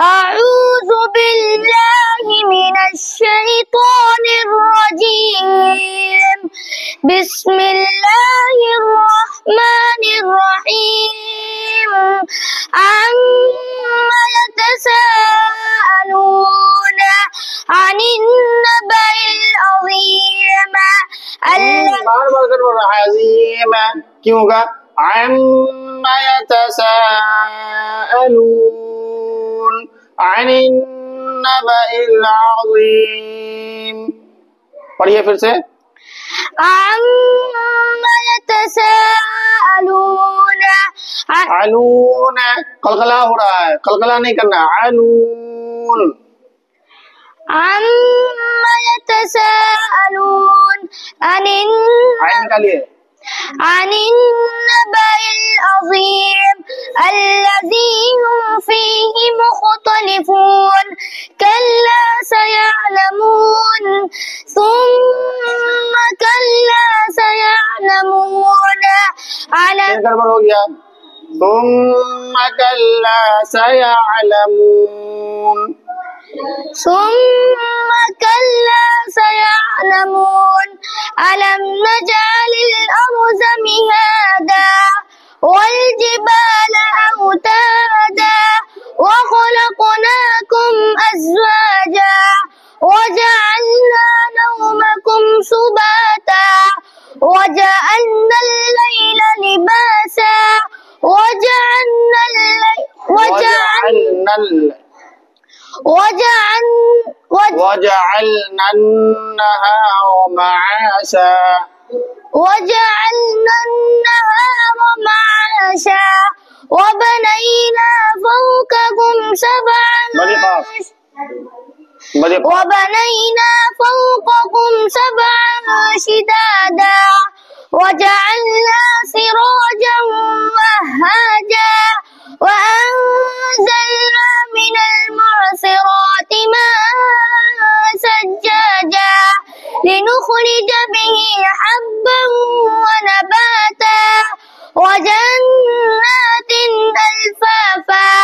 أعوذ بالله من الشيطان الرجيم. بسم الله الرحمن الرحيم. عما يتساءلون عن النبأ العظيم क्यों होगा अम्मा यतसाअलून अनिन नबइल अज़ीम। पढ़िए फिर से। अम्मा यतसाअलून अलून कलकला हो रहा है, कलकला नहीं करना। अलून अम्मा यतसाअलून निकालिए عن النبأ العظيم الذي هم فيه مختلفون كلا سيعلمون ثم كلا سيعلمون गड़बड़ हो गया। ثم كلا سيعلمون ثم كلا سيعلمون ألم نجعل الأرض مهادا والجبال أوتادا وخلقناكم أزواجا وجعلنا نومكم سباتا وجعلنا الليل لباسا وجعلنا النهار معاشا وبنينا فوقكم سبعا شدادا وجعلنا سراجا وهاجا وأنزلنا من المعصرات ماء ثجاجا لنخرج به حبا ونباتا وجنات ألفافا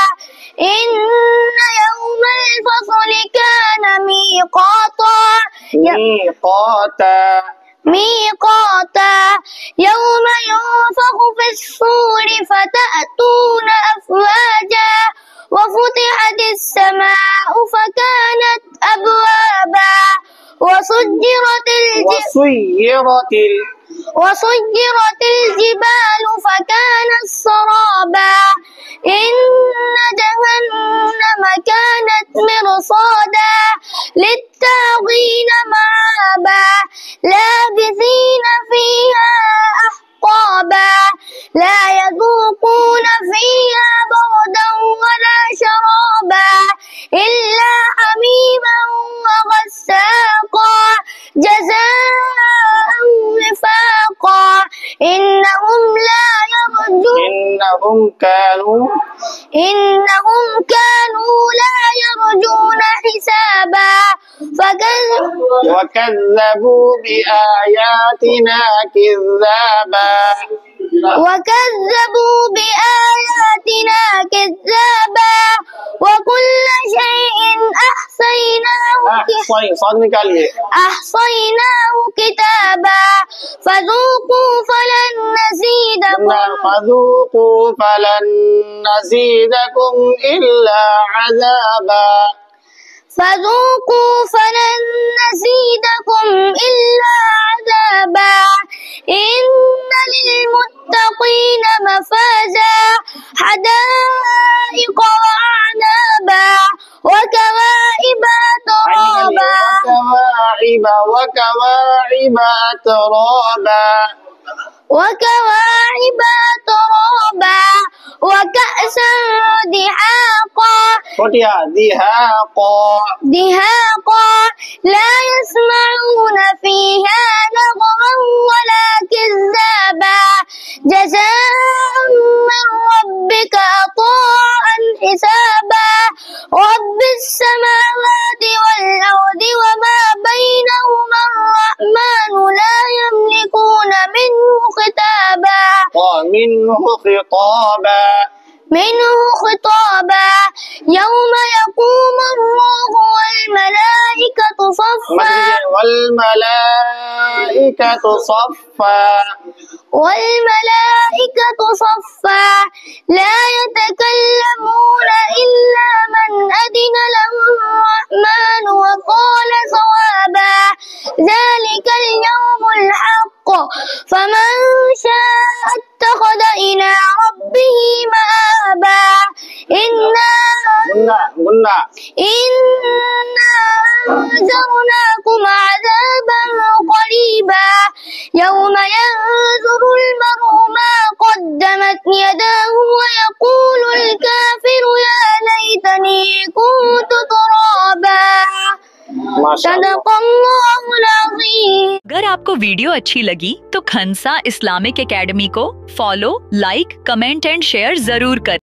إن يوم الفصل كان ميقاتا يوم ينفخ في الصور فتأتون أفواجا وفتحت السماء فكانت أبوابا وسيرت الجبال فكانت سرابا إن جهنم كانت مرصادا للطاغين مآبا لابثين فيها أحقابا لا يذوقون فيها بردا ولا شرابا إلا حميما وغساقا جزاء وفاقا إنهم كانوا لا يرجون حسابا وكذبوا بآياتنا كذابا وكل شيء أحصيناه كتابا فذوقوا فلن نزيدكم إلا عذابا إن للمتقين مفازا حدائق وأعنابا وكواعب أترابا وكأسا دهاقا لا يسمعون فيها لغوا ولا كذابا جزاء من ربك عطاء حسابا رب السماوات والأرض وما بينهما الرحمن لا يملكون منه خطابا يوم يقول वल्मलाइकतु सफ़्फ़ा والملائكة صفا لا يتكلمون إلا من أذن له الرحمن وقال صوابا ذلك اليوم الحق فمن شاء اتخذ إلى ربه مآبا إنا أنذرناكم عذابا قريبا يوم ينظر المرء ما قدمت يداه ويقول الكافر يا ليتني كنت ترابا صدق अल्लाह अज़ीम। अगर आपको वीडियो अच्छी लगी तो खंसा इस्लामिक एकेडमी को follow, like, comment and share जरूर करें।